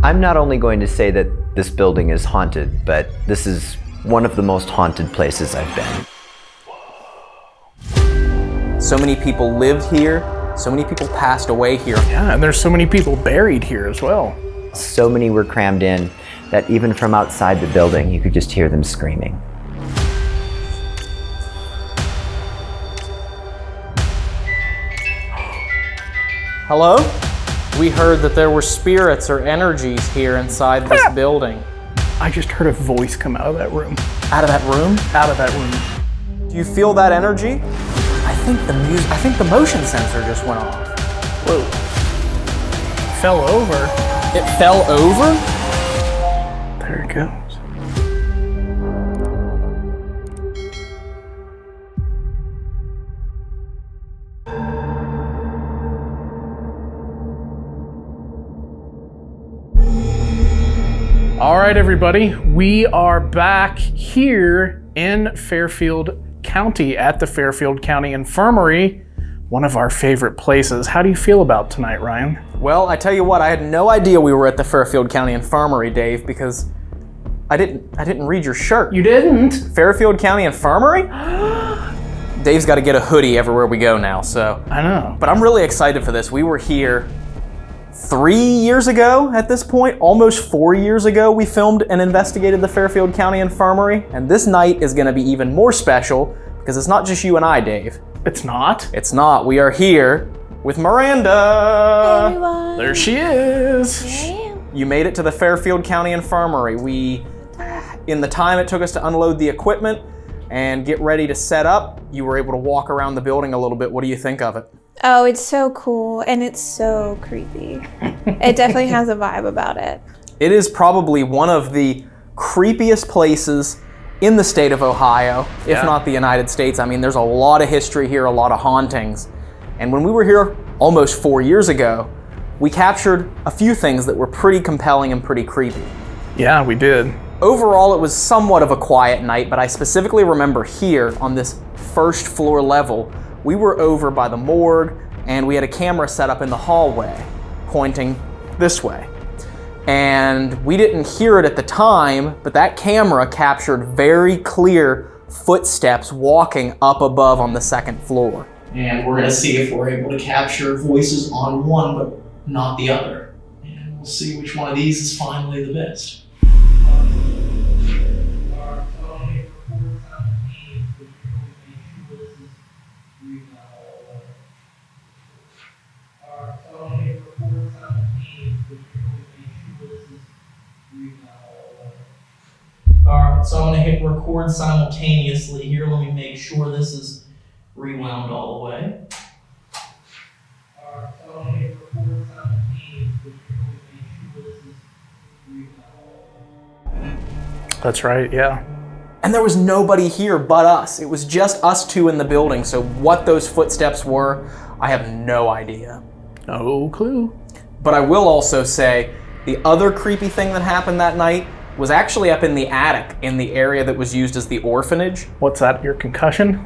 I'm not only going to say that this building is haunted, but this is one of the most haunted places I've been. So many people lived here, so many people passed away here. Yeah, and there's so many people buried here as well. So many were crammed in that even from outside the building, you could just hear them screaming. Hello? We heard that there were spirits or energies here inside this building. I just heard a voice come out of that room. Out of that room? Out of that room. Do you feel that energy? I think the motion sensor just went off. Whoa. Fell over. It fell over? There it goes. All right, everybody, we are back here in Fairfield County at the Fairfield County Infirmary, one of our favorite places. How do you feel about tonight, Ryan? Well, I tell you what, I had no idea we were at the Fairfield County Infirmary, Dave, because I didn't read your shirt. You didn't? Fairfield County Infirmary? Dave's got to get a hoodie everywhere we go now, so. I know. But I'm really excited for this. We were here 3 years ago at this point, almost 4 years ago, we filmed and investigated the Fairfield County Infirmary, and this night is gonna be even more special because it's not just you and I, Dave. It's not? It's not. We are here with Miranda. Hey everyone. There she is. Here I am. You made it to the Fairfield County Infirmary. In the time it took us to unload the equipment and get ready to set up, you were able to walk around the building a little bit. What do you think of it? Oh, it's so cool and it's so creepy. It definitely has a vibe about it. It is probably one of the creepiest places in the state of Ohio, if not the United States. I mean, there's a lot of history here, a lot of hauntings. And when we were here almost 4 years ago, we captured a few things that were pretty compelling and pretty creepy. Yeah, we did. Overall, it was somewhat of a quiet night, but I specifically remember here on this first floor level, we were over by the morgue and we had a camera set up in the hallway pointing this way. And we didn't hear it at the time, but that camera captured very clear footsteps walking up above on the second floor. And we're gonna see if we're able to capture voices on one but not the other. And we'll see which one of these is finally the best. Alright, so I'm going to hit record simultaneously here. Let me make sure this is rewound all the way. Alright, so I'm going to hit record simultaneously here. Let me make sure this is rewound all the way. That's right, yeah. And there was nobody here but us. It was just us two in the building, so what those footsteps were, I have no idea. No clue. But I will also say, the other creepy thing that happened that night was actually up in the attic in the area that was used as the orphanage. What's that, your concussion?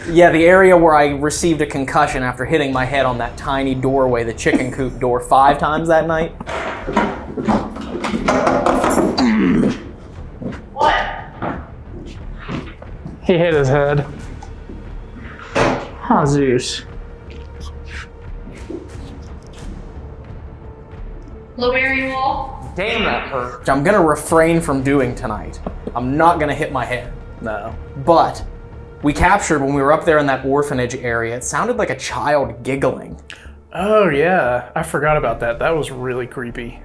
Yeah, the area where I received a concussion after hitting my head on that tiny doorway, the chicken coop door, 5 times that night. What? He hit his head. Oh, Zeus. Blueberry wall? Damn, that hurt. Which I'm gonna refrain from doing tonight. I'm not gonna hit my head. No. But we captured when we were up there in that orphanage area, it sounded like a child giggling. Oh, yeah. I forgot about that. That was really creepy.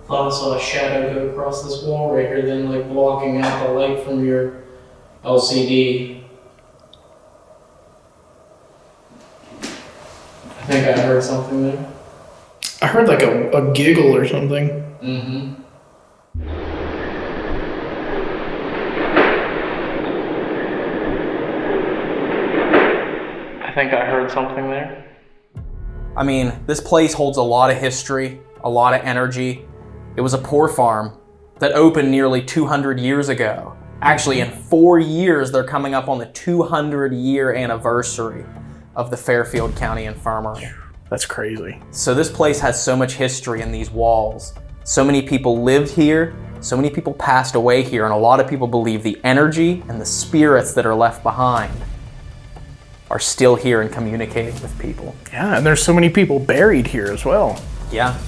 Thought I saw a shadow go across this wall right here, then like blocking out the light from your LCD. I think I heard something there. I heard like a giggle or something. Mm-hmm. I think I heard something there. I mean, this place holds a lot of history, a lot of energy. It was a poor farm that opened nearly 200 years ago. Actually, in 4 years, they're coming up on the 200-year anniversary of the Fairfield County Infirmary. That's crazy. So this place has so much history in these walls. So many people lived here, so many people passed away here, and a lot of people believe the energy and the spirits that are left behind are still here and communicating with people. Yeah, and there's so many people buried here as well. Yeah,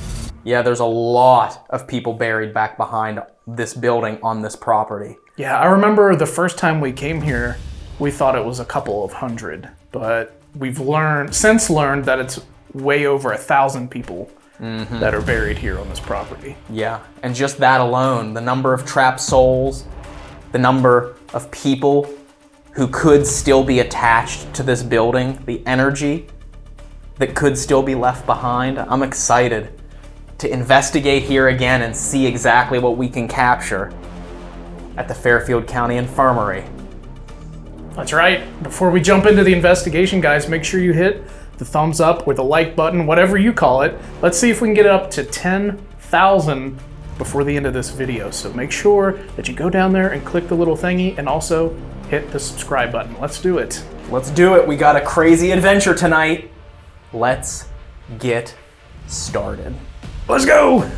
there's a lot of people buried back behind this building on this property. Yeah, I remember the first time we came here, we thought it was a couple of hundred, but we've since learned that it's way over 1,000 people that are buried here on this property. Yeah, and just that alone, the number of trapped souls, the number of people who could still be attached to this building, the energy that could still be left behind. I'm excited to investigate here again and see exactly what we can capture at the Fairfield County Infirmary. That's right. Before we jump into the investigation, guys, make sure you hit the thumbs up or the like button, whatever you call it. Let's see if we can get it up to 10,000 before the end of this video. So make sure that you go down there and click the little thingy and also hit the subscribe button. Let's do it. Let's do it. We got a crazy adventure tonight. Let's get started. Let's go.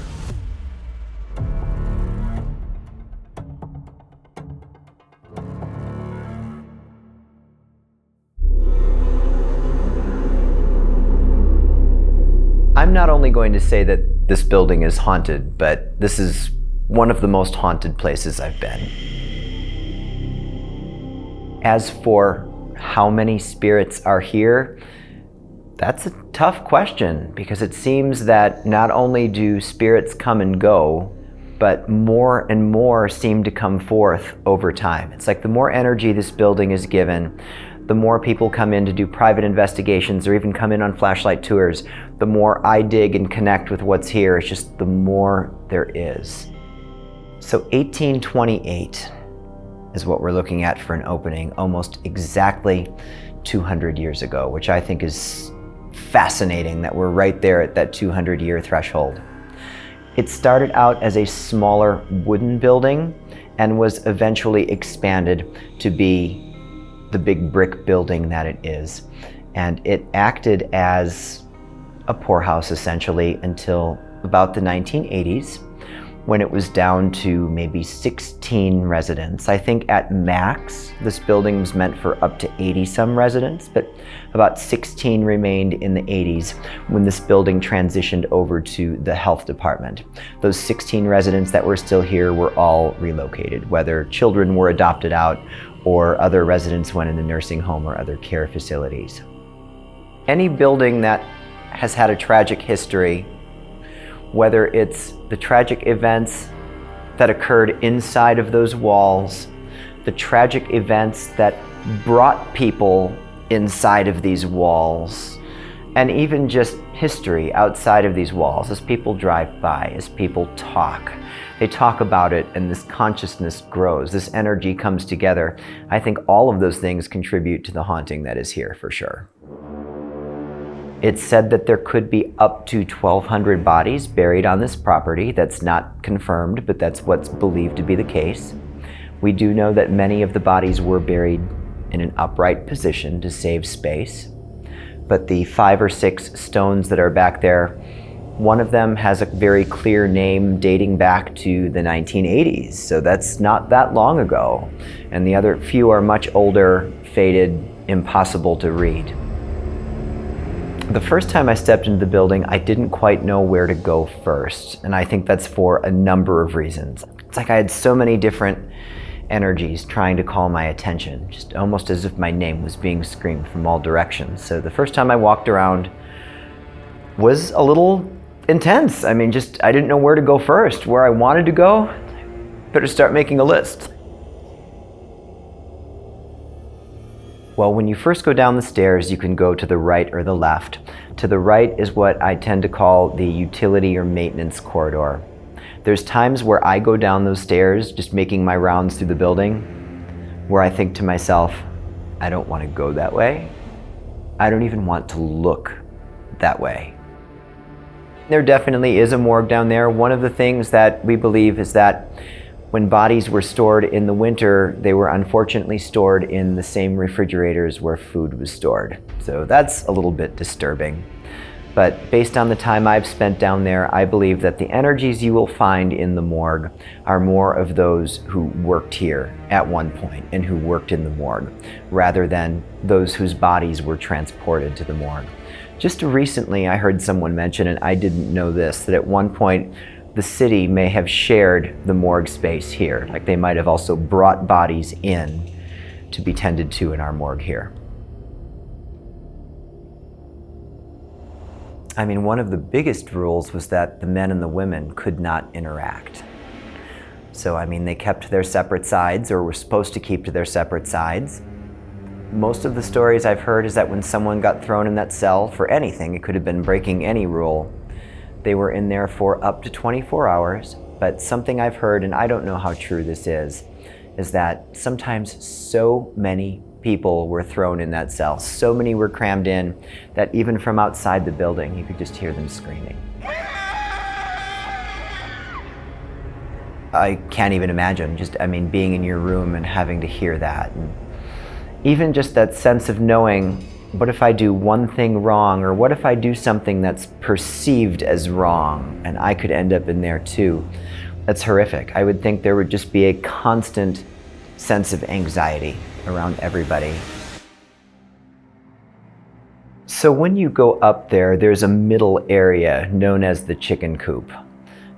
I'm not only going to say that this building is haunted, but this is one of the most haunted places I've been. As for how many spirits are here, that's a tough question, because it seems that not only do spirits come and go, but more and more seem to come forth over time. It's like the more energy this building is given, the more people come in to do private investigations or even come in on flashlight tours, the more I dig and connect with what's here. It's just the more there is. So 1828 is what we're looking at for an opening, almost exactly 200 years ago, which I think is fascinating that we're right there at that 200-year threshold. It started out as a smaller wooden building and was eventually expanded to be the big brick building that it is. And it acted as a poorhouse essentially until about the 1980s, when it was down to maybe 16 residents. I think at max, this building was meant for up to 80 some residents, but about 16 remained in the 80s when this building transitioned over to the health department. Those 16 residents that were still here were all relocated, whether children were adopted out or other residents went into nursing home or other care facilities. Any building that has had a tragic history, whether it's the tragic events that occurred inside of those walls, the tragic events that brought people inside of these walls, and even just history outside of these walls, as people drive by, as people talk. They talk about it and this consciousness grows, this energy comes together. I think all of those things contribute to the haunting that is here for sure. It's said that there could be up to 1,200 bodies buried on this property. That's not confirmed, but that's what's believed to be the case. We do know that many of the bodies were buried in an upright position to save space. But the 5 or 6 stones that are back there, one of them has a very clear name dating back to the 1980s, so that's not that long ago. And the other few are much older, faded, impossible to read. The first time I stepped into the building, I didn't quite know where to go first, and I think that's for a number of reasons. It's like I had so many different energies trying to call my attention, just almost as if my name was being screamed from all directions. So the first time I walked around was a little intense. I mean, I didn't know where to go first, where I wanted to go. Better start making a list. Well, when you first go down the stairs, you can go to the right or the left. To the right is what I tend to call the utility or maintenance corridor. There's times where I go down those stairs, just making my rounds through the building, where I think to myself, I don't want to go that way. I don't even want to look that way. There definitely is a morgue down there. One of the things that we believe is that when bodies were stored in the winter, they were unfortunately stored in the same refrigerators where food was stored. So that's a little bit disturbing. But based on the time I've spent down there, I believe that the energies you will find in the morgue are more of those who worked here at one point and who worked in the morgue, rather than those whose bodies were transported to the morgue. Just recently, I heard someone mention, and I didn't know this, that at one point, the city may have shared the morgue space here. Like they might have also brought bodies in to be tended to in our morgue here. I mean, one of the biggest rules was that the men and the women could not interact. So, I mean, they kept to their separate sides, or were supposed to keep to their separate sides. Most of the stories I've heard is that when someone got thrown in that cell for anything, it could have been breaking any rule, they were in there for up to 24 hours. But something I've heard, and I don't know how true this is that sometimes so many people were thrown in that cell. So many were crammed in that even from outside the building, you could just hear them screaming. I can't even imagine, being in your room and having to hear that. And even just that sense of knowing, what if I do one thing wrong, or what if I do something that's perceived as wrong and I could end up in there too? That's horrific. I would think there would just be a constant sense of anxiety around everybody. So when you go up there, there's a middle area known as the chicken coop.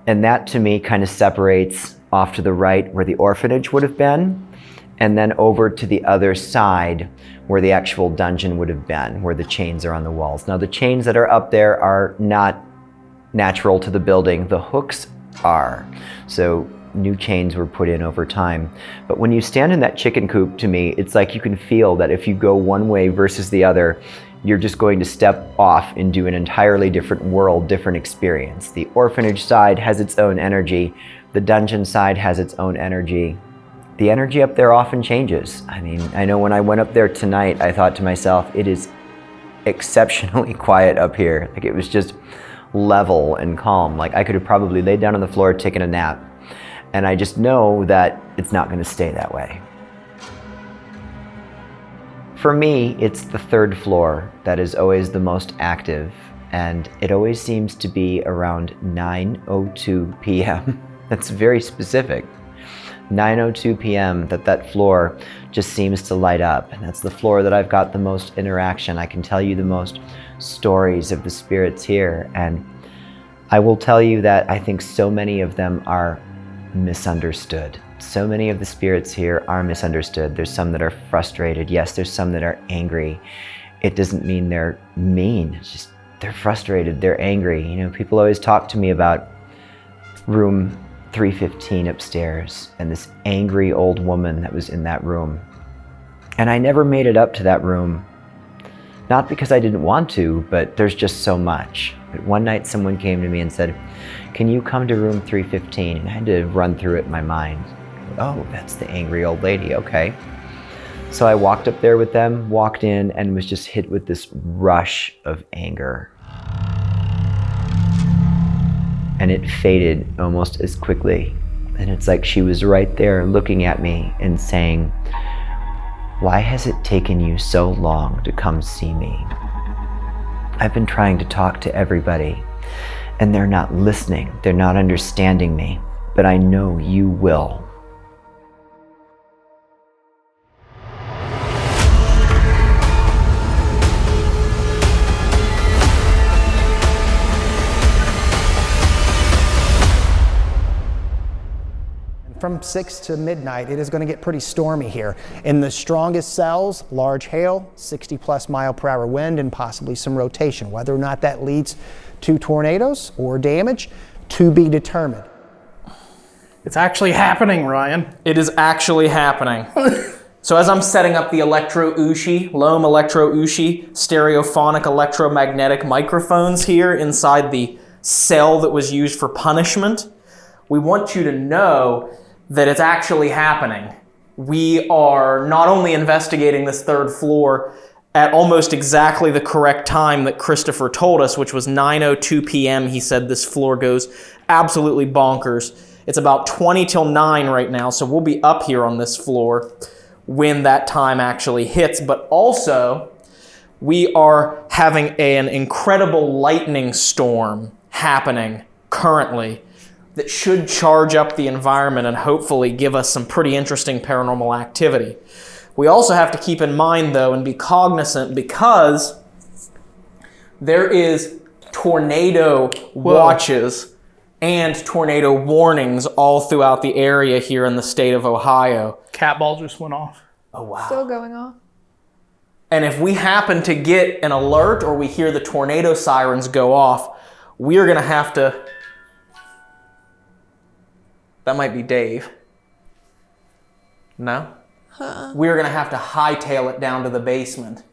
And that to me kind of separates off to the right where the orphanage would have been, and then over to the other side where the actual dungeon would have been, where the chains are on the walls. Now the chains that are up there are not natural to the building, the hooks are. So new chains were put in over time. But when you stand in that chicken coop, to me, it's like you can feel that if you go one way versus the other, you're just going to step off into an entirely different world, different experience. The orphanage side has its own energy. The dungeon side has its own energy. The energy up there often changes. I mean, I know when I went up there tonight, I thought to myself, it is exceptionally quiet up here. Like it was just level and calm. Like I could have probably laid down on the floor taking a nap. And I just know that it's not going to stay that way. For me, it's the third floor that is always the most active, and it always seems to be around 9:02 p.m. That's very specific. 9:02 p.m. that floor just seems to light up, and that's the floor that I've got the most interaction. I can tell you the most stories of the spirits here, and I will tell you that I think so many of them are misunderstood. So many of the spirits here are misunderstood. There's some that are frustrated. Yes, there's some that are angry. It doesn't mean they're mean. It's just they're frustrated, they're angry. You know, people always talk to me about room 315 upstairs and this angry old woman that was in that room. And I never made it up to that room. Not because I didn't want to, but there's just so much. But one night someone came to me and said, "Can you come to room 315? And I had to run through it in my mind. Oh, that's the angry old lady, okay. So I walked up there with them, walked in, and was just hit with this rush of anger. And it faded almost as quickly. And it's like she was right there looking at me and saying, "Why has it taken you so long to come see me? I've been trying to talk to everybody, and they're not listening, they're not understanding me, but I know you will." From 6 to midnight, it is going to get pretty stormy here. In the strongest cells, large hail, 60-plus-mile-per-hour wind, and possibly some rotation. Whether or not that leads to tornadoes or damage, to be determined. It's actually happening, Ryan. It is actually happening. So as I'm setting up the Loam Electro-Ushi stereophonic electromagnetic microphones here inside the cell that was used for punishment, we want you to know that it's actually happening. We are not only investigating this third floor at almost exactly the correct time that Christopher told us, which was 9:02 p.m. He said this floor goes absolutely bonkers. It's about 20 till 9 right now, so we'll be up here on this floor when that time actually hits. But also, we are having an incredible lightning storm happening currently that should charge up the environment and hopefully give us some pretty interesting paranormal activity. We also have to keep in mind, though, and be cognizant, because there is tornado watches and tornado warnings all throughout the area here in the state of Ohio. Cat ball just went off. Oh, wow. Still going off. And if we happen to get an alert or we hear the tornado sirens go off, we are going to have to... That might be Dave. No? We're going to have to hightail it down to the basement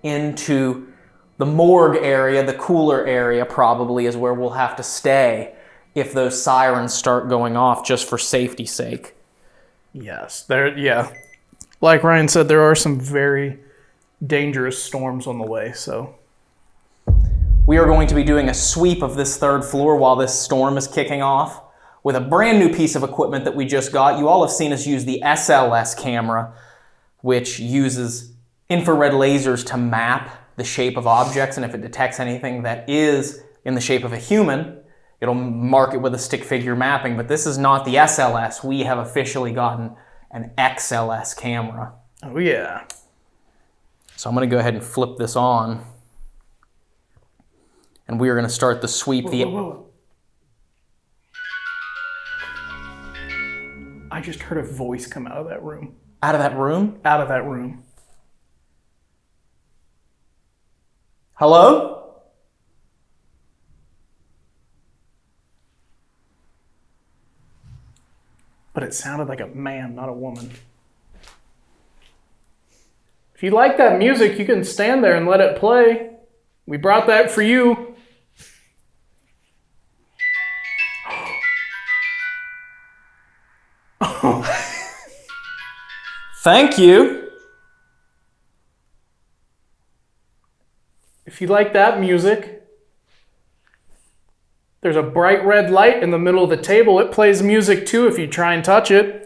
into the morgue area. The cooler area probably is where we'll have to stay if those sirens start going off, just for safety's sake. Yes, like Ryan said, there are some very dangerous storms on the way, so. We are going to be doing a sweep of this third floor while this storm is kicking off with a brand new piece of equipment that we just got. You all have seen us use the SLS camera, which uses infrared lasers to map the shape of objects, and if it detects anything that is in the shape of a human, it'll mark it with a stick figure mapping. But this is not the SLS. We have officially gotten an XLS camera. Oh yeah. So I'm going to go ahead and flip this on, and we are going to start the sweep. Whoa. I just heard a voice come out of that room. Out of that room? Out of that room. Hello? But it sounded like a man, not a woman. If you like that music, you can stand there and let it play. We brought that for you. Thank you. If you like that music, there's a bright red light in the middle of the table. It plays music too if you try and touch it.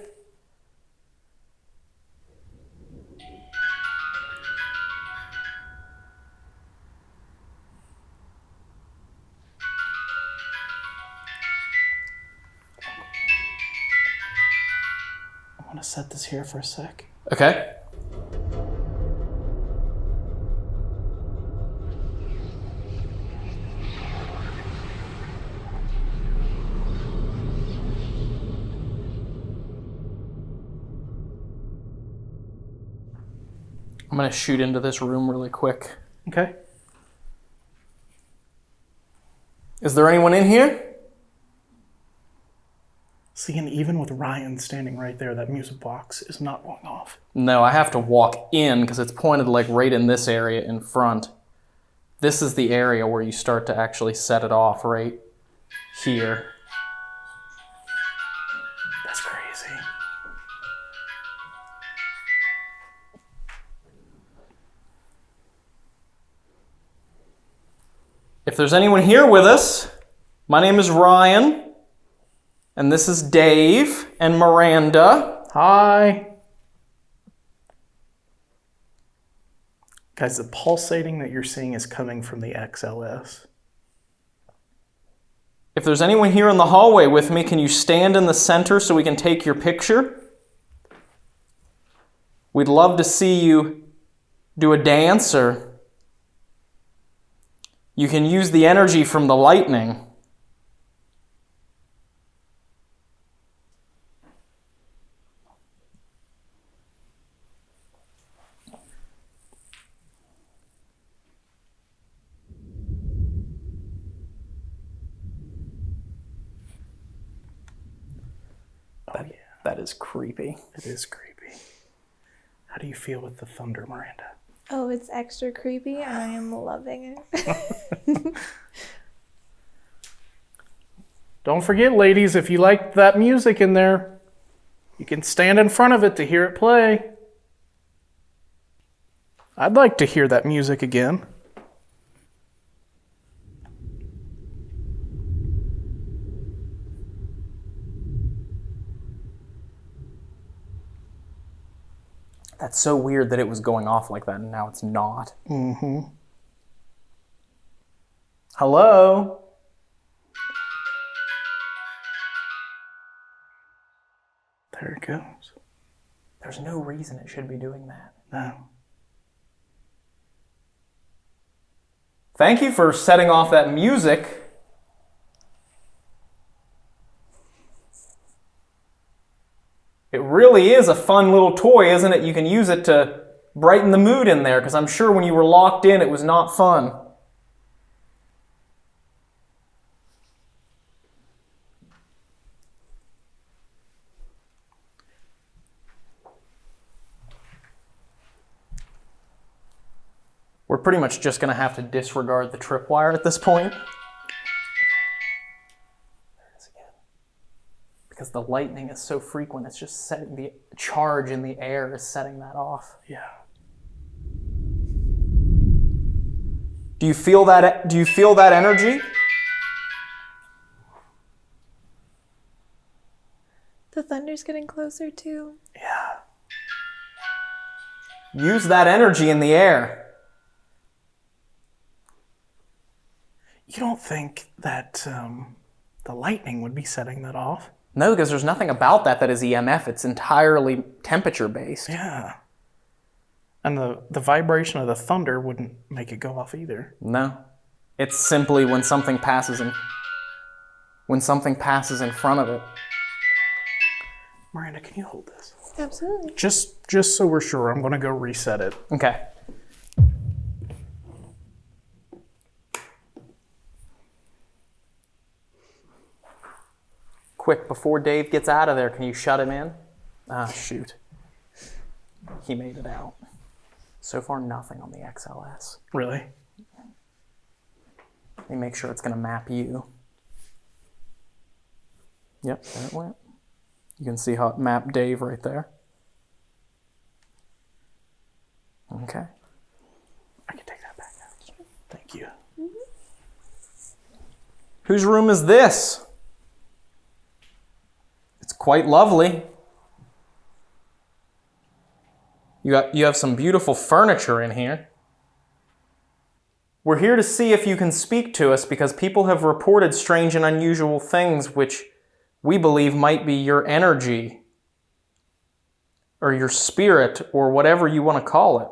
I want to set this here for a sec. Okay. I'm going to shoot into this room really quick. Okay. Is there anyone in here? See, and even with Ryan standing right there, that music box is not going off. No, I have to walk in because it's pointed like right in this area in front. This is the area where you start to actually set it off, right here. That's crazy. If there's anyone here with us, my name is Ryan. And this is Dave and Miranda. Hi. Guys, the pulsating that you're seeing is coming from the XLS. If there's anyone here in the hallway with me, can you stand in the center so we can take your picture? We'd love to see you do a dance, or you can use the energy from the lightning. That is creepy. It is creepy. How do you feel with the thunder, Miranda? Oh, it's extra creepy and I am loving it. Don't forget, ladies, if you like that music in there, you can stand in front of it to hear it play. I'd like to hear that music again. That's so weird that it was going off like that and now it's not. Mm-hmm. Hello? There it goes. There's no reason it should be doing that. No. Thank you for setting off that music. It really is a fun little toy, isn't it? You can use it to brighten the mood in there, because I'm sure when you were locked in, it was not fun. We're pretty much just going to have to disregard the tripwire at this point. Because the lightning is so frequent, it's just setting the charge in the air is setting that off. Yeah. Do you feel that? Do you feel that energy? The thunder's getting closer too. Yeah. Use that energy in the air. You don't think that the lightning would be setting that off? No, because there's nothing about that is EMF. It's entirely temperature-based. Yeah. And the vibration of the thunder wouldn't make it go off either. No. It's simply when something passes in front of it. Miranda, can you hold this? Absolutely. Just so we're sure, I'm going to go reset it. Okay. Quick, before Dave gets out of there, can you shut him in? Ah, shoot. He made it out. So far, nothing on the XLS. Really? Let me make sure it's going to map you. Yep, there it went. You can see how it mapped Dave right there. Okay. I can take that back out. Thank you. Whose room is this? It's quite lovely. You have some beautiful furniture in here. We're here to see if you can speak to us because people have reported strange and unusual things which we believe might be your energy or your spirit or whatever you want to call it.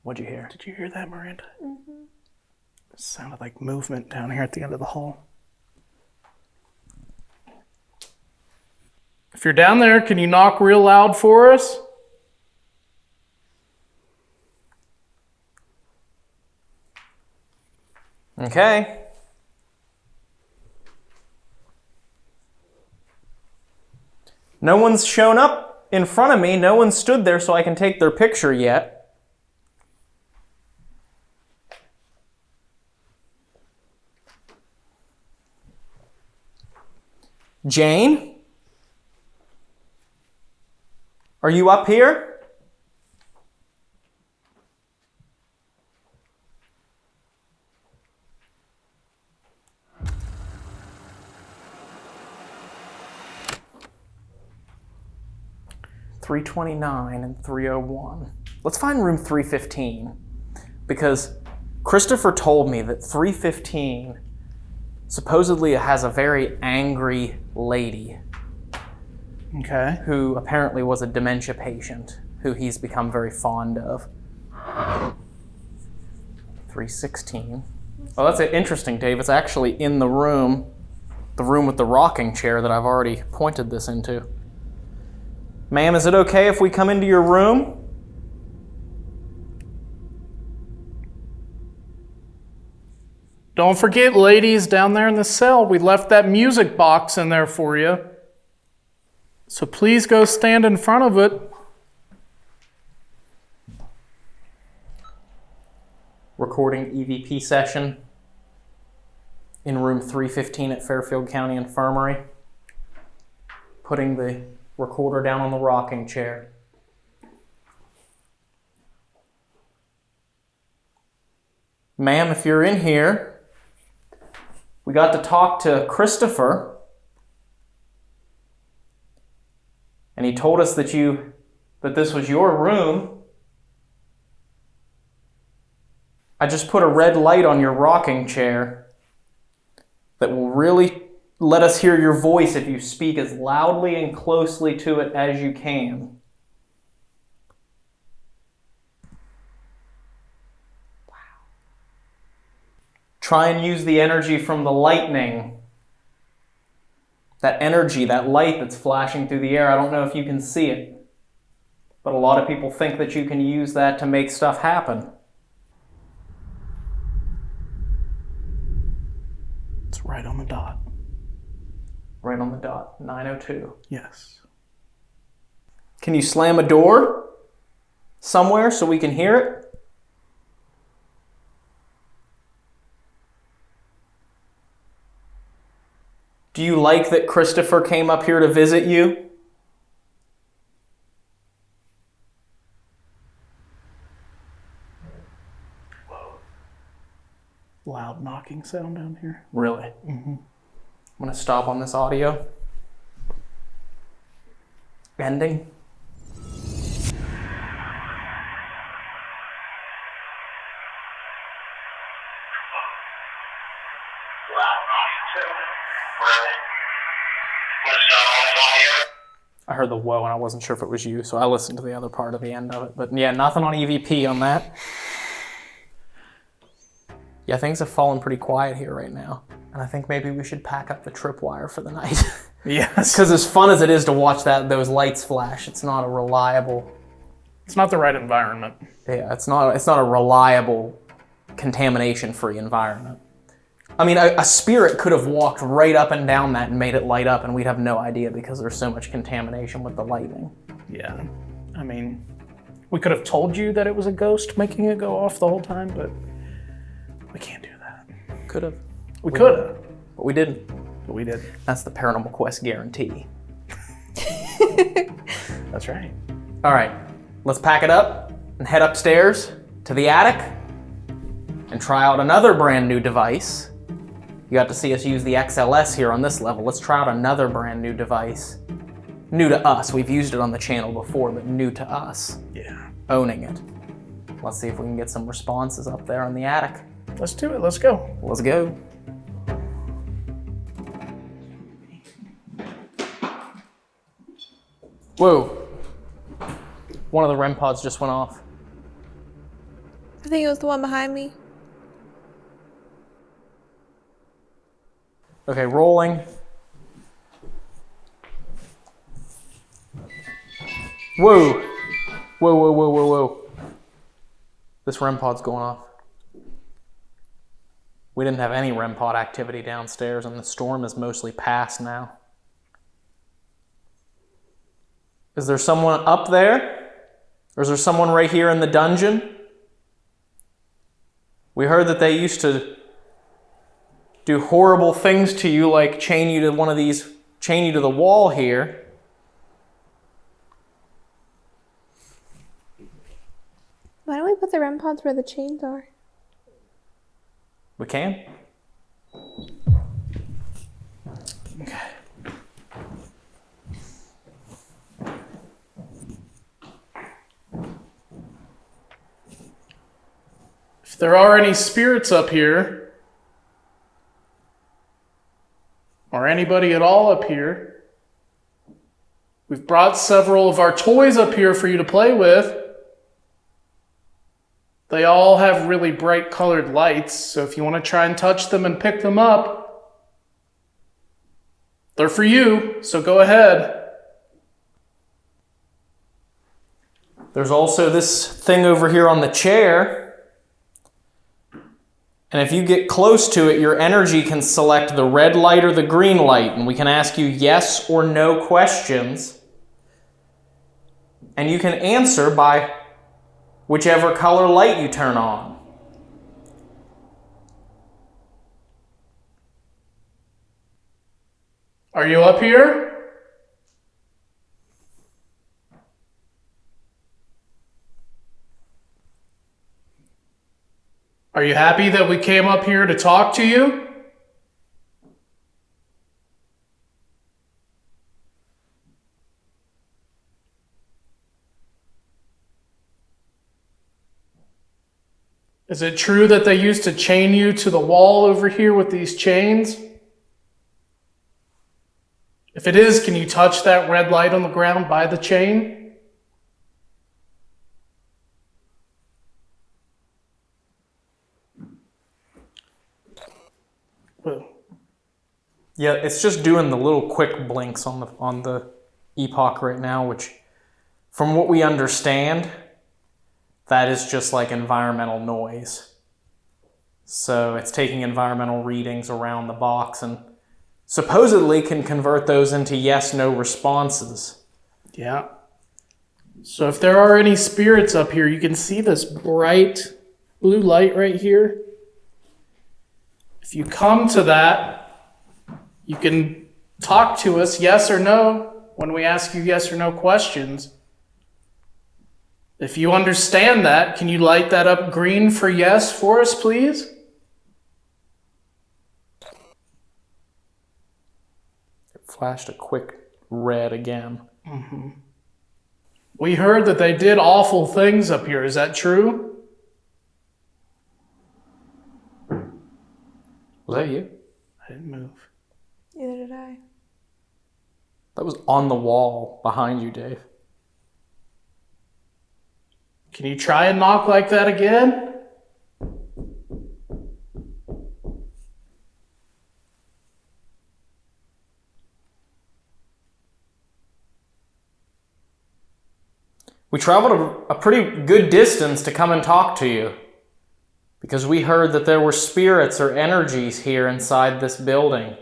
What'd you hear? Did you hear that, Miranda? Mm-hmm. It sounded like movement down here at the end of the hall. If you're down there, can you knock real loud for us? Okay. No one's shown up in front of me. No one stood there so I can take their picture yet. Jane? Are you up here? $329 and $301. Let's find room 315 because Christopher told me that 315 supposedly has a very angry lady. Okay. Who apparently was a dementia patient who he's become very fond of. 316. Oh, that's interesting, Dave. It's actually in the room with the rocking chair that I've already pointed this into. Ma'am, is it okay if we come into your room? Don't forget, ladies, down there in the cell, we left that music box in there for you. So please go stand in front of it. Recording EVP session in room 315 at Fairfield County Infirmary. Putting the recorder down on the rocking chair. Ma'am, if you're in here, we got to talk to Christopher, and he told us that this was your room. I just put a red light on your rocking chair that will really let us hear your voice if you speak as loudly and closely to it as you can. Wow. Try and use the energy from the lightning. That energy, that light that's flashing through the air. I don't know if you can see it, but a lot of people think that you can use that to make stuff happen. It's right on the dot. Right on the dot, 9:02. Yes. Can you slam a door somewhere so we can hear it? Do you like that Christopher came up here to visit you? Loud knocking sound down here. Really? Mm-hmm. I'm going to stop on this audio. Ending. I heard the whoa and I wasn't sure if it was you, so I listened to the other part of the end of it. But yeah, nothing on EVP on that. Yeah, things have fallen pretty quiet here right now. And I think maybe we should pack up the tripwire for the night. Yes. Because as fun as it is to watch those lights flash, it's not a reliable... It's not the right environment. Yeah, it's not a reliable, contamination-free environment. I mean, a spirit could have walked right up and down that and made it light up, and we'd have no idea because there's so much contamination with the lightning. Yeah. I mean, we could have told you that it was a ghost making it go off the whole time, but we can't do that. Could have. We could have. But we didn't. But we did. That's the Paranormal Quest guarantee. That's right. All right, let's pack it up and head upstairs to the attic and try out another brand new device. You got to see us use the XLS here on this level. Let's try out another brand new device. New to us. We've used it on the channel before, but new to us. Yeah. Owning it. Let's see if we can get some responses up there in the attic. Let's do it. Let's go. Let's go. Whoa. One of the REM pods just went off. I think it was the one behind me. Okay, rolling. Whoa. Whoa, whoa, whoa, whoa, whoa. This REM pod's going off. We didn't have any REM pod activity downstairs, and the storm is mostly past now. Is there someone up there? Or is there someone right here in the dungeon? We heard that they used to do horrible things to you, like chain you to the wall here. Why don't we put the REM pods where the chains are? We can. Okay. If there are any spirits up here, or anybody at all up here, we've brought several of our toys up here for you to play with. They all have really bright colored lights, so if you want to try and touch them and pick them up, they're for you, so go ahead. There's also this thing over here on the chair. And if you get close to it, your energy can select the red light or the green light, and we can ask you yes or no questions. And you can answer by whichever color light you turn on. Are you up here? Are you happy that we came up here to talk to you? Is it true that they used to chain you to the wall over here with these chains? If it is, can you touch that red light on the ground by the chain? Whoa. Yeah, it's just doing the little quick blinks on the epoch right now, which, from what we understand, that is just like environmental noise. So it's taking environmental readings around the box and supposedly can convert those into yes/no responses. Yeah. So if there are any spirits up here, you can see this bright blue light right here. If you come to that, you can talk to us yes or no when we ask you yes or no questions. If you understand that, can you light that up green for yes for us, please? It flashed a quick red again. Mm-hmm. We heard that they did awful things up here. Is that true? Was that you? I didn't move. Neither did I. That was on the wall behind you, Dave. Can you try and knock like that again? We traveled a pretty good distance to come and talk to you because we heard that there were spirits or energies here inside this building.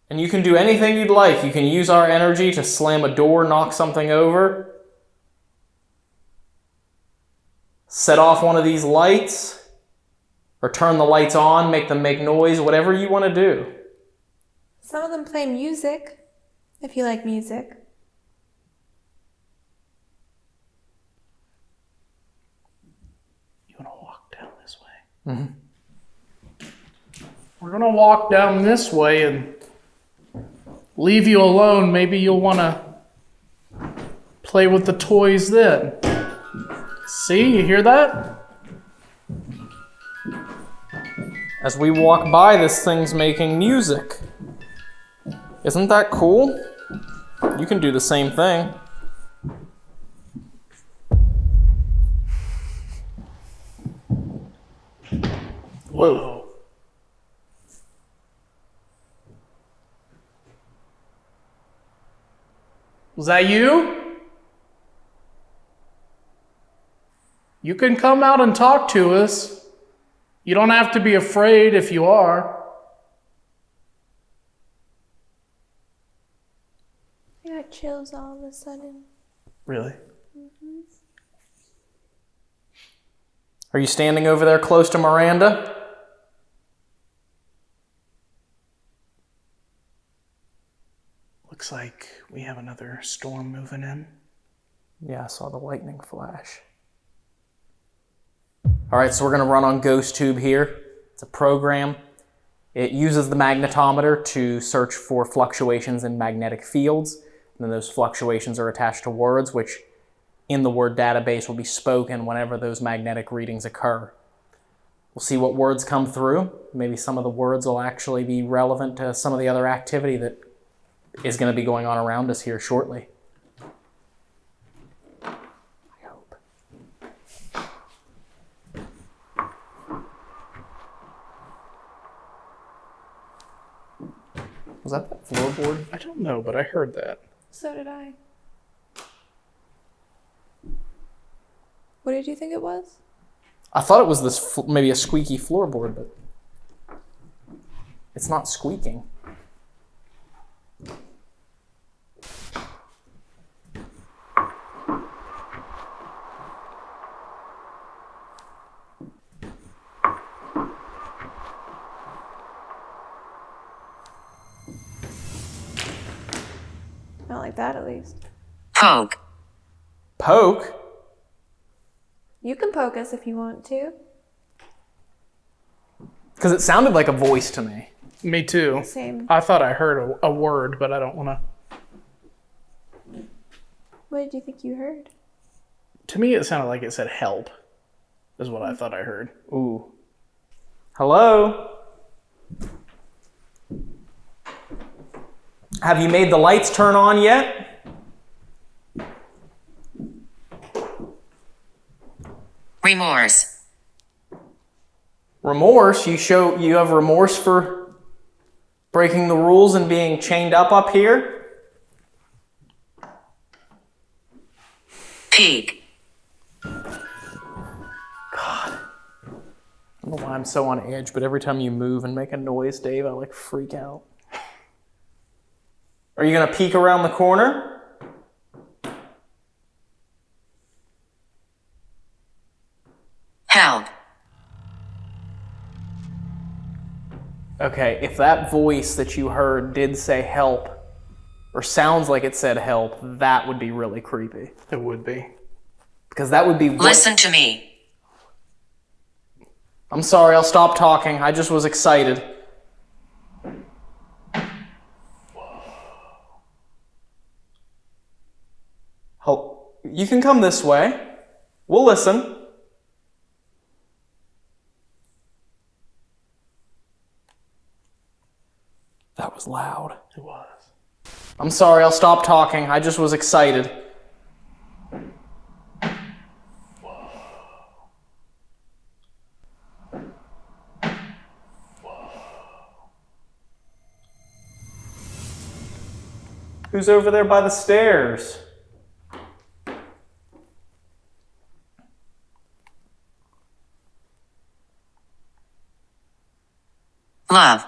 And you can do anything you'd like. You can use our energy to slam a door, knock something over, set off one of these lights, or turn the lights on, make them make noise, whatever you want to do. Some of them play music, if you like music. You want to walk down this way? Mm-hmm. We're going to walk down this way and leave you alone. Maybe you'll want to play with the toys then. See, you hear that? As we walk by, this thing's making music. Isn't that cool? You can do the same thing. Whoa. Was that you? You can come out and talk to us. You don't have to be afraid if you are. I got chills all of a sudden. Really? Mm-hmm. Are you standing over there close to Miranda? Looks like we have another storm moving in. Yeah, I saw the lightning flash. All right, so we're going to run on Ghost Tube here. It's a program. It uses the magnetometer to search for fluctuations in magnetic fields. And then those fluctuations are attached to words, which in the word database will be spoken whenever those magnetic readings occur. We'll see what words come through. Maybe some of the words will actually be relevant to some of the other activity that is going to be going on around us here shortly. I hope. Was that floorboard? I don't know, but I heard that. So did I. What did you think it was? I thought it was this maybe a squeaky floorboard, but it's not squeaking. Not like that, at least. Poke. Poke? You can poke us if you want to. Because it sounded like a voice to me. Me too. Same. I thought I heard a word, but I don't want to. What did you think you heard? To me, it sounded like it said help, is what I thought I heard. Ooh. Hello? Have you made the lights turn on yet? Remorse. Remorse? You have remorse for breaking the rules and being chained up here? Peak. I don't know why I'm so on edge, but every time you move and make a noise, Dave, I like freak out. Are you gonna peek around the corner? Help. Okay, if that voice that you heard did say help, or sounds like it said help, that would be really creepy. It would be. Because that would be Listen to me. I'm sorry, I'll stop talking. I just was excited. Help. You can come this way. We'll listen. That was loud. It was. I'm sorry, I'll stop talking. I just was excited. Who's over there by the stairs? Love.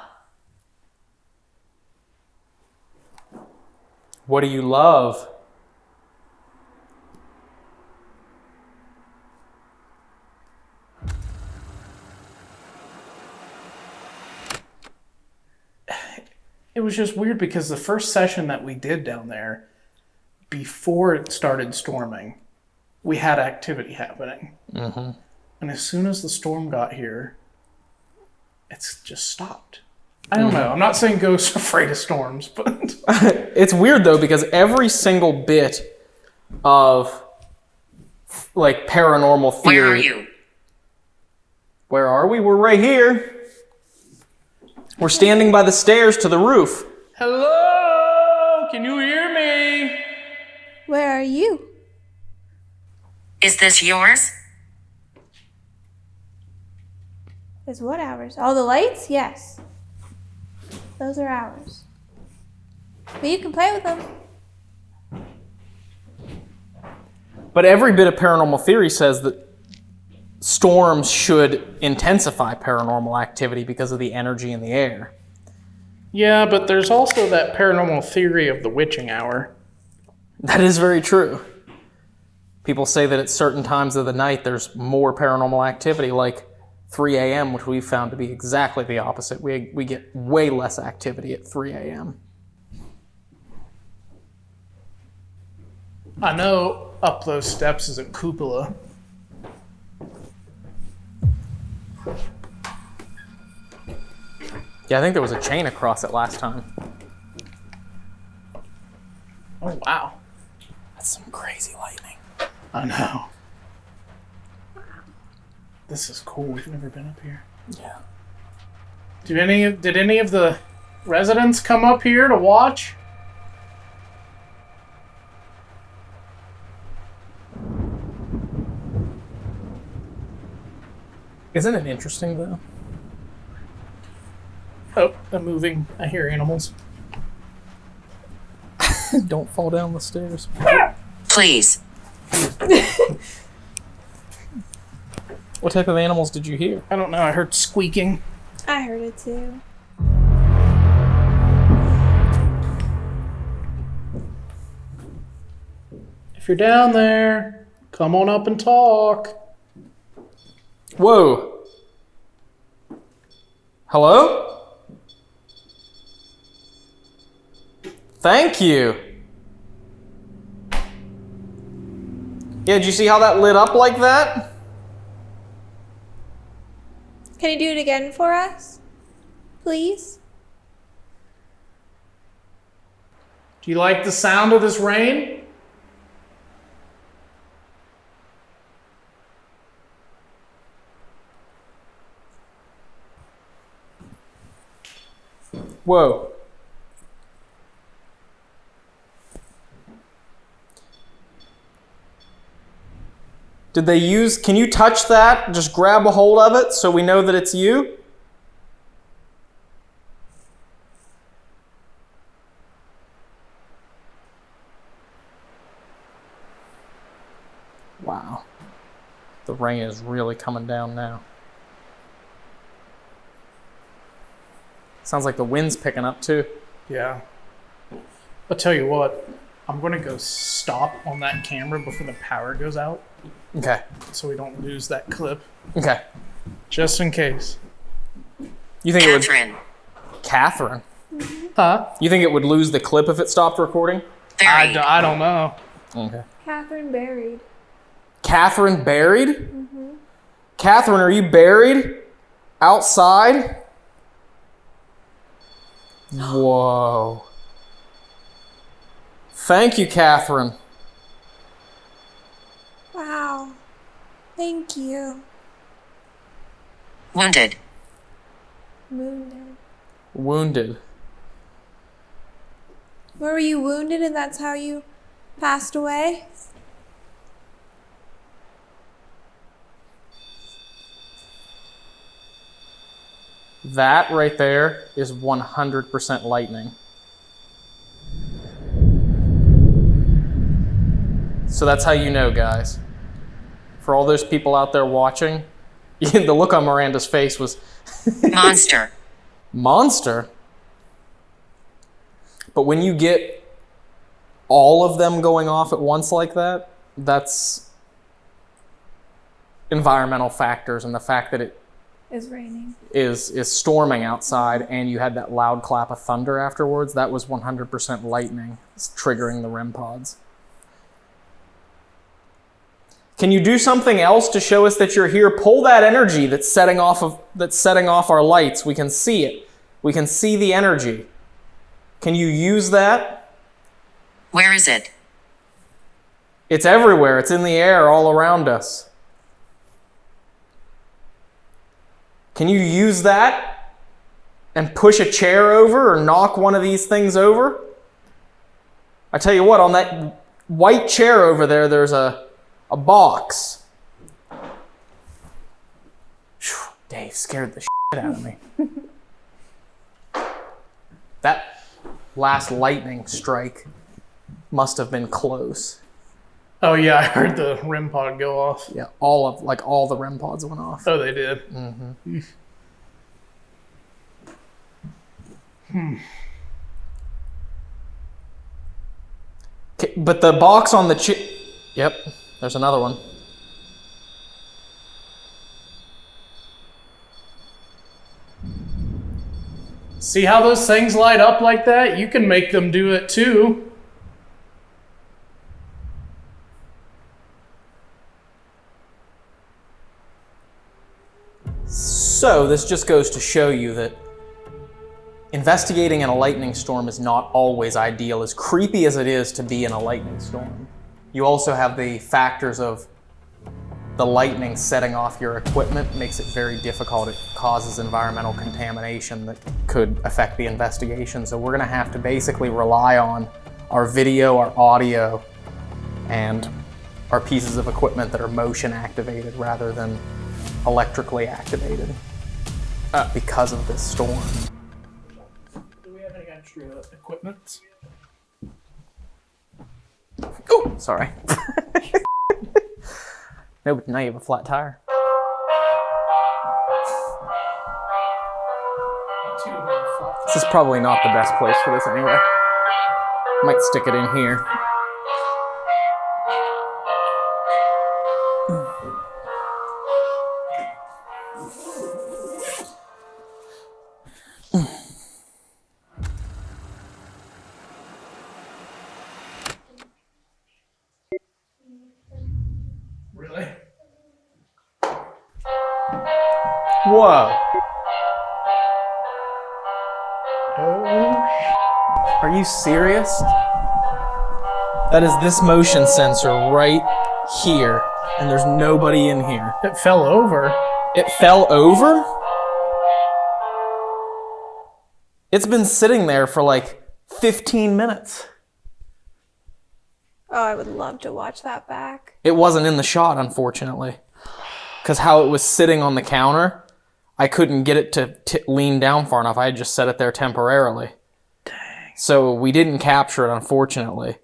What do you love? It was just weird because the first session that we did down there, before it started storming, we had activity happening. Mm-hmm. And as soon as the storm got here, it's just stopped. I don't know. I'm not saying ghosts are afraid of storms, but... It's weird, though, because every single bit of, like, paranormal theory... Where are you? Where are we? We're right here. We're standing by the stairs to the roof. Hello? Can you hear me? Where are you? Is this yours? Is what ours? All the lights? Yes. Those are ours. But you can play with them. But every bit of paranormal theory says that storms should intensify paranormal activity because of the energy in the air. Yeah, but there's also that paranormal theory of the witching hour. That is very true. People say that at certain times of the night there's more paranormal activity, like 3 a.m., which we've found to be exactly the opposite. We get way less activity at 3 a.m. I know up those steps is a cupola. Yeah, I think there was a chain across it last time. Oh, wow. That's some crazy lightning. I know. This is cool. We've never been up here. Yeah. Did any of the residents come up here to watch? Isn't it interesting, though? Oh, I'm moving. I hear animals. Don't fall down the stairs. Please. What type of animals did you hear? I don't know. I heard squeaking. I heard it too. If you're down there, come on up and talk. Whoa. Hello? Thank you. Yeah, did you see how that lit up like that? Can you do it again for us? Please? Do you like the sound of this rain? Whoa. Did they use, can you touch that? Just grab a hold of it so we know that it's you? Wow. The rain is really coming down now. Sounds like the wind's picking up too. Yeah. I'll tell you what, I'm going to go stop on that camera before the power goes out Okay. so we don't lose that clip, Okay. just in case. You think it would... Catherine. Catherine? Huh? You think it would lose the clip if it stopped recording? Buried. I don't know. Okay. Catherine buried. Catherine buried? Mm-hmm. Catherine, are you buried? Outside? Whoa. Thank you, Catherine. Wow. Thank you. Wounded. Wounded. Wounded. Where were you wounded and that's how you passed away? That right there is 100% lightning. So that's how you know, guys. For all those people out there watching, the look on Miranda's face was... Monster. Monster? But when you get all of them going off at once like that, that's environmental factors and the fact that it It's raining. is storming outside and you had that loud clap of thunder afterwards. That was 100% lightning. It's triggering the REM pods. Can you do something else to show us that you're here? Pull that energy that's setting off our lights. We can see it. We can see the energy. Can you use that? Where is it? It's everywhere. It's in the air all around us. Can you use that and push a chair over or knock one of these things over? I tell you what, on that white chair over there, there's a box. Whew, Dave scared the shit out of me. That last lightning strike must have been close. Oh yeah, I heard the REM pod go off. Yeah, all the REM pods went off. Oh, they did. Okay, but the box on the Yep, there's another one. See how those things light up like that? You can make them do it too. So this just goes to show you that investigating in a lightning storm is not always ideal. As creepy as it is to be in a lightning storm, you also have the factors of the lightning setting off your equipment. Makes it very difficult. It causes environmental contamination that could affect the investigation. So we're gonna have to basically rely on our video, our audio, and our pieces of equipment that are motion activated rather than electrically activated because of this storm. Do we have any extra equipment? Oh, sorry. No, but now you have a flat tire. This is probably not the best place for this anyway. Might stick it in here. Really? Whoa. Are you serious? That is this motion sensor right here, and there's nobody in here. It fell over. It fell over? It's been sitting there for like 15 minutes. Oh, I would love to watch that back. It wasn't in the shot, unfortunately. Because how it was sitting on the counter, I couldn't get it to lean down far enough. I had just set it there temporarily. Dang. So we didn't capture it, unfortunately.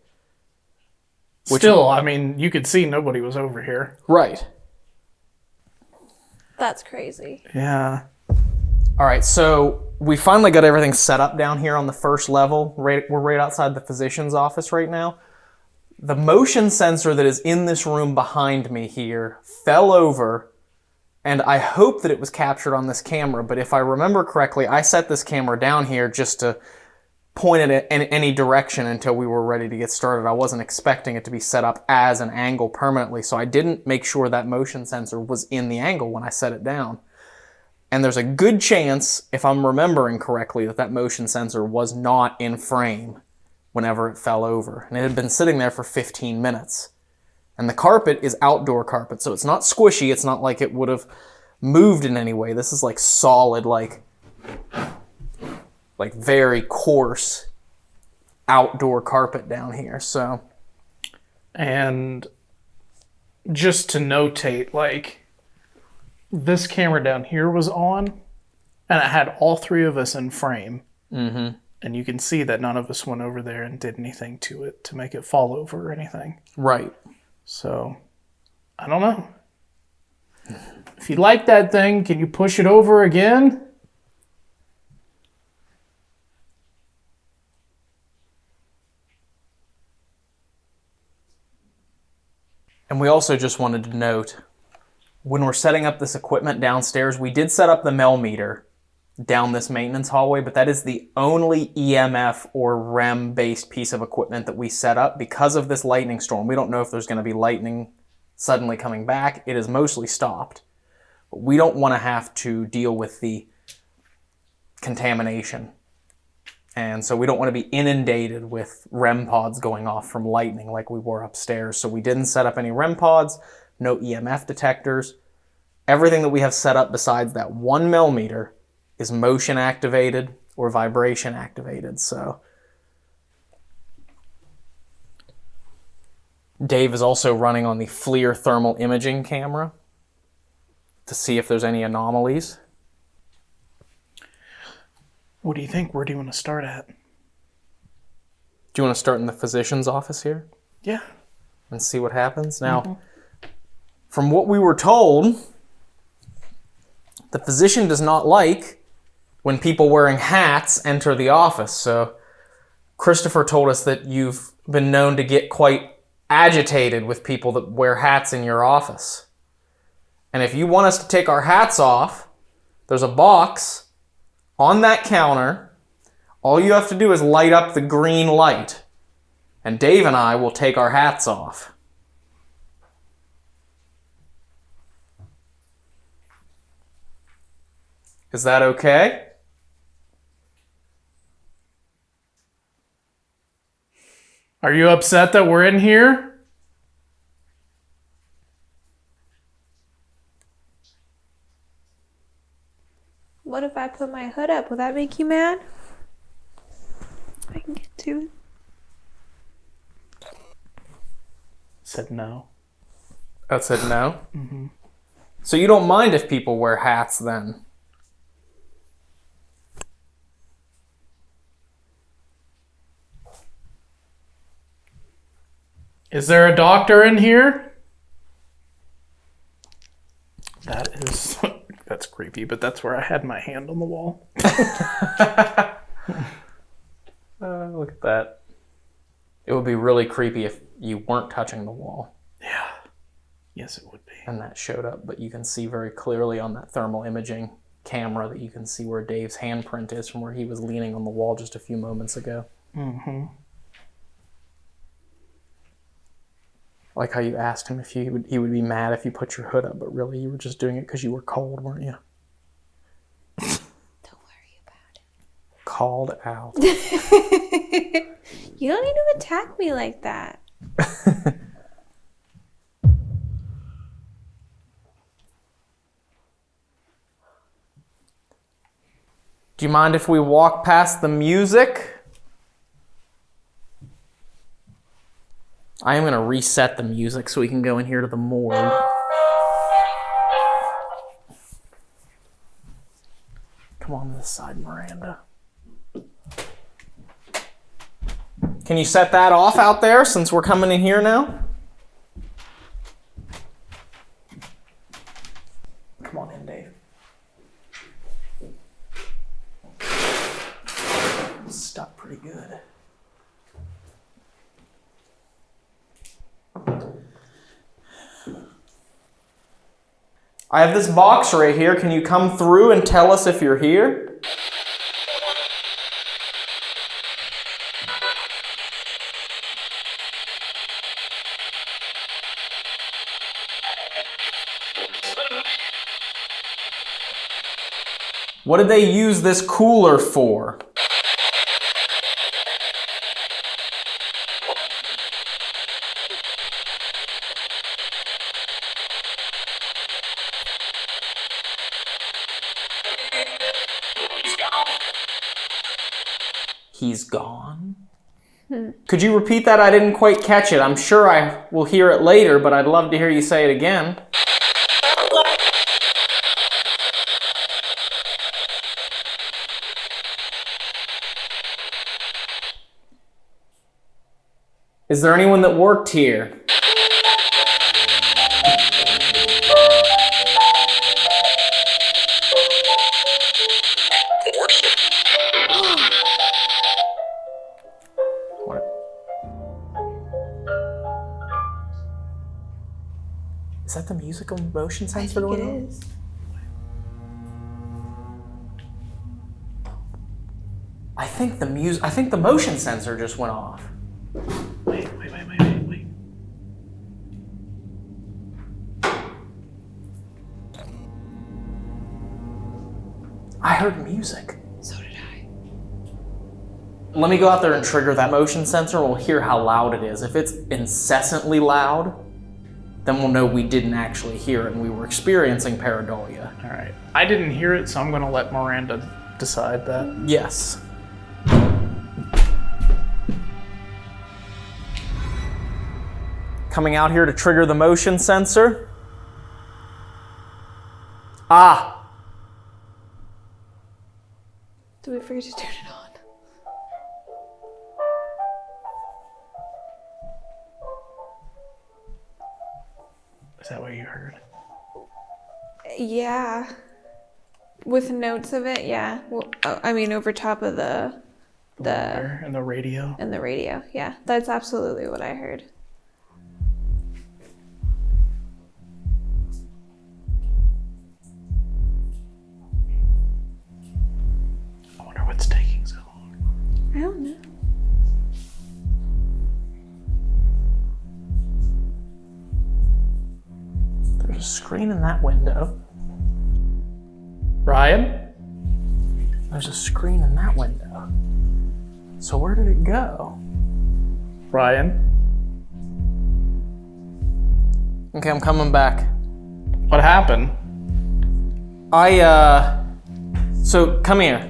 Still, I mean, you could see nobody was over here. Right. That's crazy. Yeah. All right, so we finally got everything set up down here on the first level. We're right outside the physician's office right now. The motion sensor that is in this room behind me here fell over, and I hope that it was captured on this camera, but if I remember correctly, I set this camera down here just to point it in any direction until we were ready to get started. I wasn't expecting it to be set up as an angle permanently, so I didn't make sure that motion sensor was in the angle when I set it down. And there's a good chance, if I'm remembering correctly, that that motion sensor was not in frame whenever it fell over. And it had been sitting there for 15 minutes. And the carpet is outdoor carpet, so it's not squishy. It's not like it would have moved in any way. This is like solid, like very coarse outdoor carpet down here. So, And just to notate, like, this camera down here was on, and it had all three of us in frame. mm-hmm. And you can see that none of us went over there and did anything to it to make it fall over or anything. Right. So, I don't know. If you like that thing, can you push it over again? And we also just wanted to note, when we're setting up this equipment downstairs, we did set up the Mel meter down this maintenance hallway, but that is the only EMF or REM-based piece of equipment that we set up because of this lightning storm. We don't know if there's going to be lightning suddenly coming back. It is mostly stopped. But we don't want to have to deal with the contamination. And so we don't want to be inundated with REM pods going off from lightning like we were upstairs. So we didn't set up any REM pods, no EMF detectors. Everything that we have set up besides that 1 millimeter is motion activated or vibration activated. So Dave is also running on the FLIR thermal imaging camera to see if there's any anomalies. What do you think? Where do you want to start at? Do you want to start in the physician's office here Yeah. and see what happens? Now, from what we were told, the physician does not like when people wearing hats enter the office. So Christopher told us that you've been known to get quite agitated with people that wear hats in your office. And if you want us to take our hats off, there's a box on that counter. All you have to do is light up the green light, and Dave and I will take our hats off. Is that okay? Are you upset that we're in here? What if I put my hood up? Will that make you mad? I can get to it. Said no. I said no. Mm-hmm. So you don't mind if people wear hats then? Is there a doctor in here? That's creepy, but that's where I had my hand on the wall. Look at that. It would be really creepy if you weren't touching the wall. Yeah. Yes, it would be. And that showed up, but you can see very clearly on that thermal imaging camera that you can see where Dave's handprint is from where he was leaning on the wall just a few moments ago. Mm-hmm. Like how you asked him if he would be mad if you put your hood up, but really you were just doing it because you were cold, weren't you? Called out. You don't need to attack me like that. Do you mind if we walk past the music? I am going to reset the music so we can go in here to the morgue. Come on this side, Miranda. Can you set that off out there since we're coming in here now? Come on in, Dave. Stuck pretty good. I have this box right here. Can you come through and tell us if you're here? What did they use this cooler for? He's gone? Could you repeat that? I didn't quite catch it. I'm sure I will hear it later, but I'd love to hear you say it again. Is there anyone that worked here? What? Is that the musical motion I sensor think it going on? is. I think the motion sensor just went off. Wait. I heard music. So did I. Let me go out there and trigger that motion sensor and we'll hear how loud it is. If it's incessantly loud, then we'll know we didn't actually hear it and we were experiencing pareidolia. All right. I didn't hear it, so I'm going to let Miranda decide that. Yes. Coming out here to trigger the motion sensor. Ah! Did we forget to turn it on? Is that what you heard? Yeah. With notes of it, yeah. Well, I mean, over top of the Wire and the radio. and the radio. Yeah, that's absolutely what I heard. I wonder what's taking so long. I don't know. There's a screen in that window. Ryan? There's a screen in that window. So where did it go? Ryan? Okay, I'm coming back. What happened? So come here.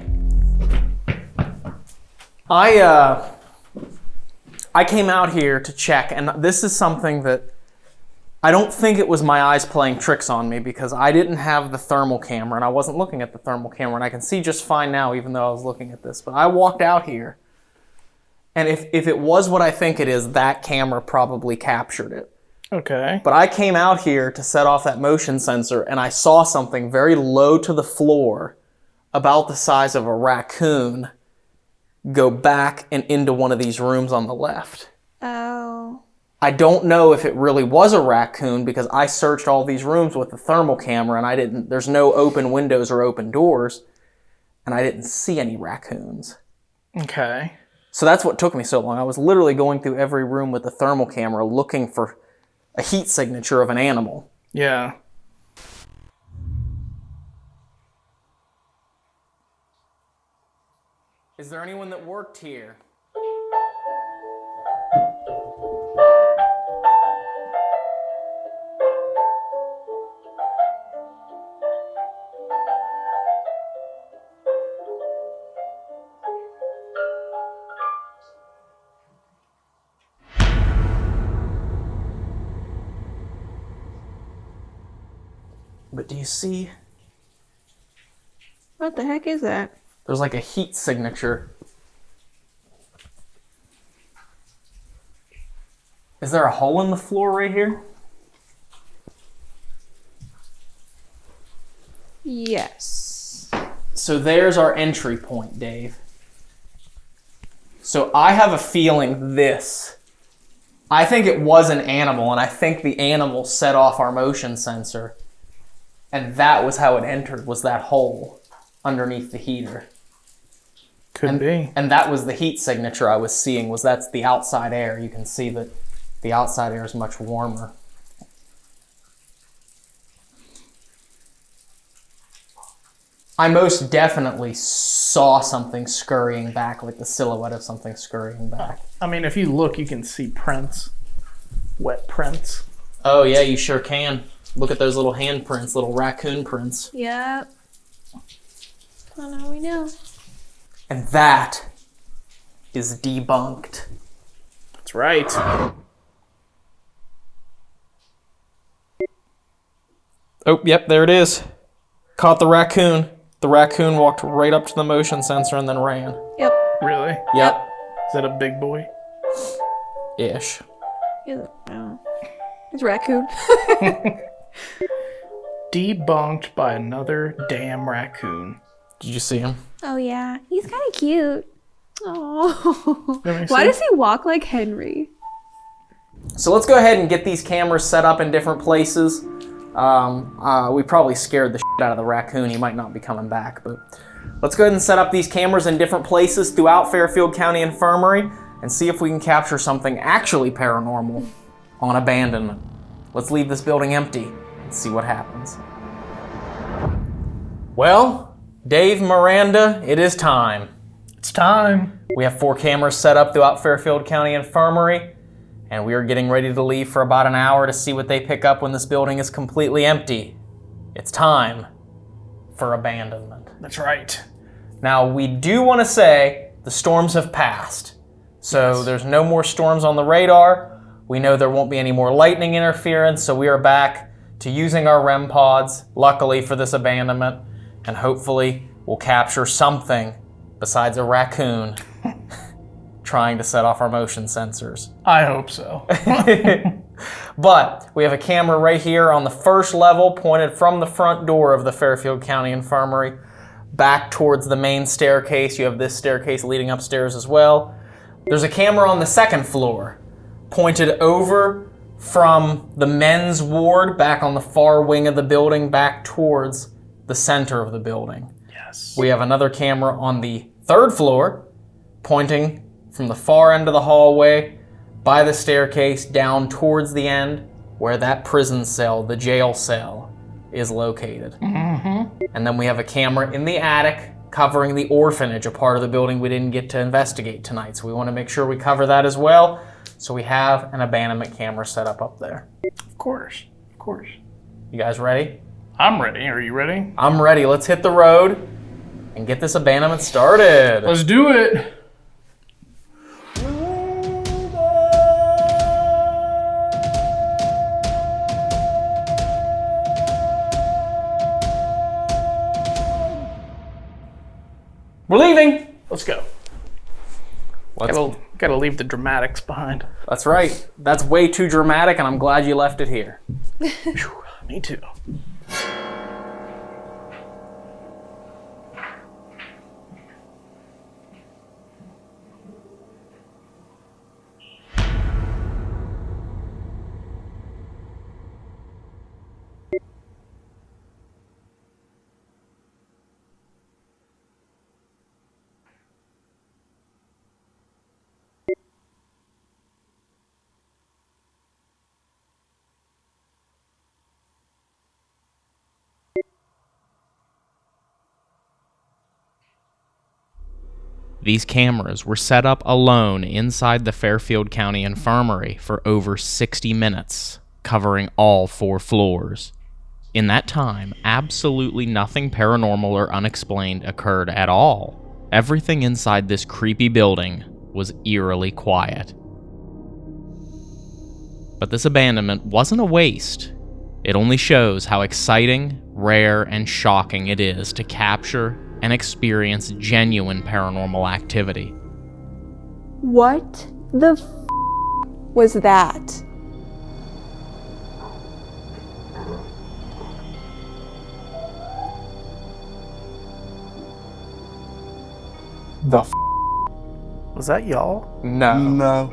I came out here to check, and this is something that I don't think it was my eyes playing tricks on me because I didn't have the thermal camera and I wasn't looking at the thermal camera and I can see just fine now even though I was looking at this. But I walked out here and if it was what I think it is, that camera probably captured it. Okay. But I came out here to set off that motion sensor and I saw something very low to the floor about the size of a raccoon go back and into one of these rooms on the left. Oh. I don't know if it really was a raccoon because I searched all these rooms with the thermal camera and there's no open windows or open doors and I didn't see any raccoons. Okay. So that's what took me so long. I was literally going through every room with the thermal camera looking for a heat signature of an animal. Yeah. Is there anyone that worked here? But do you see? What the heck is that? There's like a heat signature. Is there a hole in the floor right here? Yes. So there's our entry point, Dave. So I have a feeling this. I think it was an animal, and I think the animal set off our motion sensor. And that was how it entered, was that hole underneath the heater. Could be. And that was the heat signature I was seeing, was that's the outside air. You can see that the outside air is much warmer. I most definitely saw something scurrying back, like the silhouette of something scurrying back. I mean, if you look, you can see prints. Wet prints. Oh yeah, you sure can. Look at those little hand prints, little raccoon prints. Yep. Well, now we know. And that is debunked. That's right. Oh, yep, there it is. Caught the raccoon. The raccoon walked right up to the motion sensor and then ran. Yep. Really? Yep. Is that a big boy? Ish. It's a raccoon. Debunked by another damn raccoon. Did you see him? Oh yeah, he's kind of cute. Oh. Let me Why see. does he walk like Henry? So let's go ahead and get these cameras set up in different places. We probably scared the shit out of the raccoon. He might not be coming back, but let's go ahead and set up these cameras in different places throughout Fairfield County Infirmary and see if we can capture something actually paranormal on Abandonment. Let's leave this building empty and see what happens. Well, Dave, Miranda, it is time. It's time. We have 4 cameras set up throughout Fairfield County Infirmary, and we are getting ready to leave for about an hour to see what they pick up when this building is completely empty. It's time for Abandonment. That's right. Now, we do want to say the storms have passed. So there's no more storms on the radar. We know there won't be any more lightning interference, so we are back to using our REM pods, luckily for this abandonment, and hopefully we'll capture something besides a raccoon trying to set off our motion sensors. I hope so. But we have a camera right here on the first level pointed from the front door of the Fairfield County Infirmary back towards the main staircase. You have this staircase leading upstairs as well. There's a camera on the second floor pointed over from the men's ward back on the far wing of the building back towards the center of the building. Yes. We have another camera on the third floor pointing from the far end of the hallway by the staircase down towards the end where that prison cell, the jail cell, is located. Mm-hmm. And then we have a camera in the attic covering the orphanage, a part of the building we didn't get to investigate tonight. So we want to make sure we cover that as well. So we have an abandonment camera set up there. Of course. Of course. You guys ready? I'm ready. Are you ready? I'm ready. Let's hit the road and get this abandonment started. Let's do it. We're leaving. Let's go. Gotta leave the dramatics behind. That's right. That's way too dramatic, and I'm glad you left it here. Whew, me too. These cameras were set up alone inside the Fairfield County Infirmary for over 60 minutes, covering all 4 floors. In that time, absolutely nothing paranormal or unexplained occurred at all. Everything inside this creepy building was eerily quiet. But this abandonment wasn't a waste. It only shows how exciting, rare, and shocking it is to capture and experience genuine paranormal activity. What the was that? Was that y'all? No.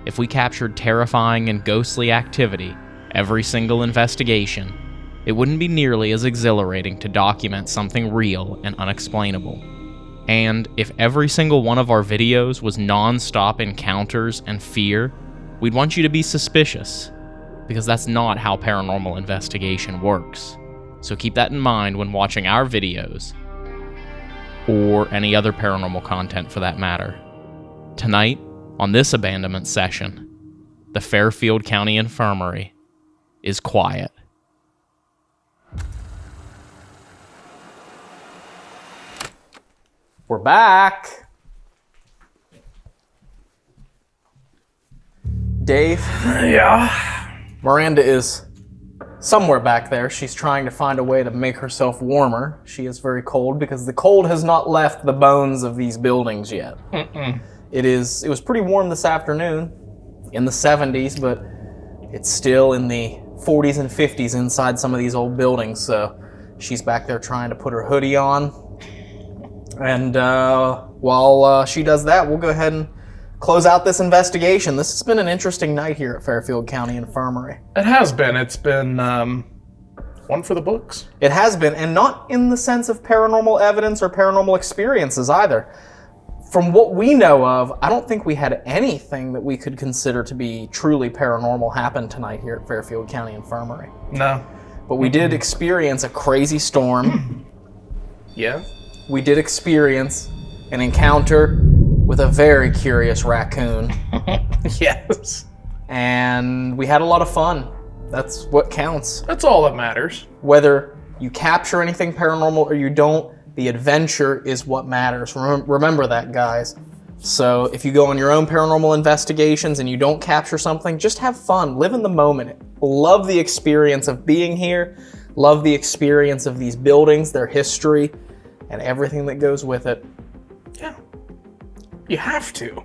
If we captured terrifying and ghostly activity every single investigation, it wouldn't be nearly as exhilarating to document something real and unexplainable. And if every single one of our videos was non-stop encounters and fear, we'd want you to be suspicious, because that's not how paranormal investigation works. So keep that in mind when watching our videos, or any other paranormal content for that matter. Tonight, on this abandonment session, the Fairfield County Infirmary is quiet. We're back. Dave? Yeah. Miranda is somewhere back there. She's trying to find a way to make herself warmer. She is very cold because the cold has not left the bones of these buildings yet. It was pretty warm this afternoon, in the 70s, but it's still in the 40s and 50s inside some of these old buildings, so she's back there trying to put her hoodie on. And while she does that, we'll go ahead and close out this investigation. This has been an interesting night here at Fairfield County Infirmary. It has been. It's been one for the books. It has been, and not in the sense of paranormal evidence or paranormal experiences either. From what we know of, I don't think we had anything that we could consider to be truly paranormal happen tonight here at Fairfield County Infirmary. No. But we did experience a crazy storm. Yeah. We did experience an encounter with a very curious raccoon. Yes. And we had a lot of fun. That's what counts. That's all that matters. Whether you capture anything paranormal or you don't, the adventure is what matters. Remember that, guys. So if you go on your own paranormal investigations and you don't capture something, just have fun. Live in the moment. Love the experience of being here. Love the experience of these buildings, their history, and everything that goes with it. Yeah. You have to.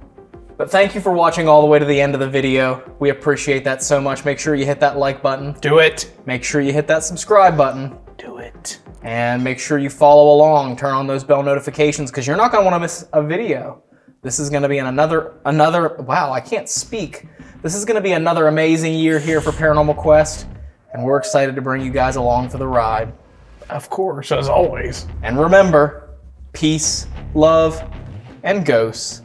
But thank you for watching all the way to the end of the video. We appreciate that so much. Make sure you hit that like button. Do it. Make sure you hit that subscribe button. Do it. And make sure you follow along. Turn on those bell notifications because you're not going to want to miss a video. This is going to be another, wow, I can't speak. This is going to be another amazing year here for Paranormal Quest. And we're excited to bring you guys along for the ride. Of course, as always. And remember, peace, love, and ghosts,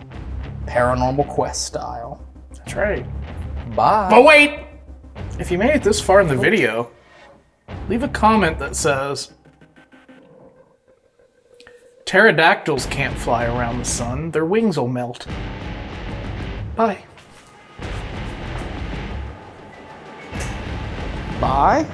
Paranormal Quest style. That's right. Bye. But wait! If you made it this far in the video, leave a comment that says, pterodactyls can't fly around the sun, their wings will melt. Bye. Bye.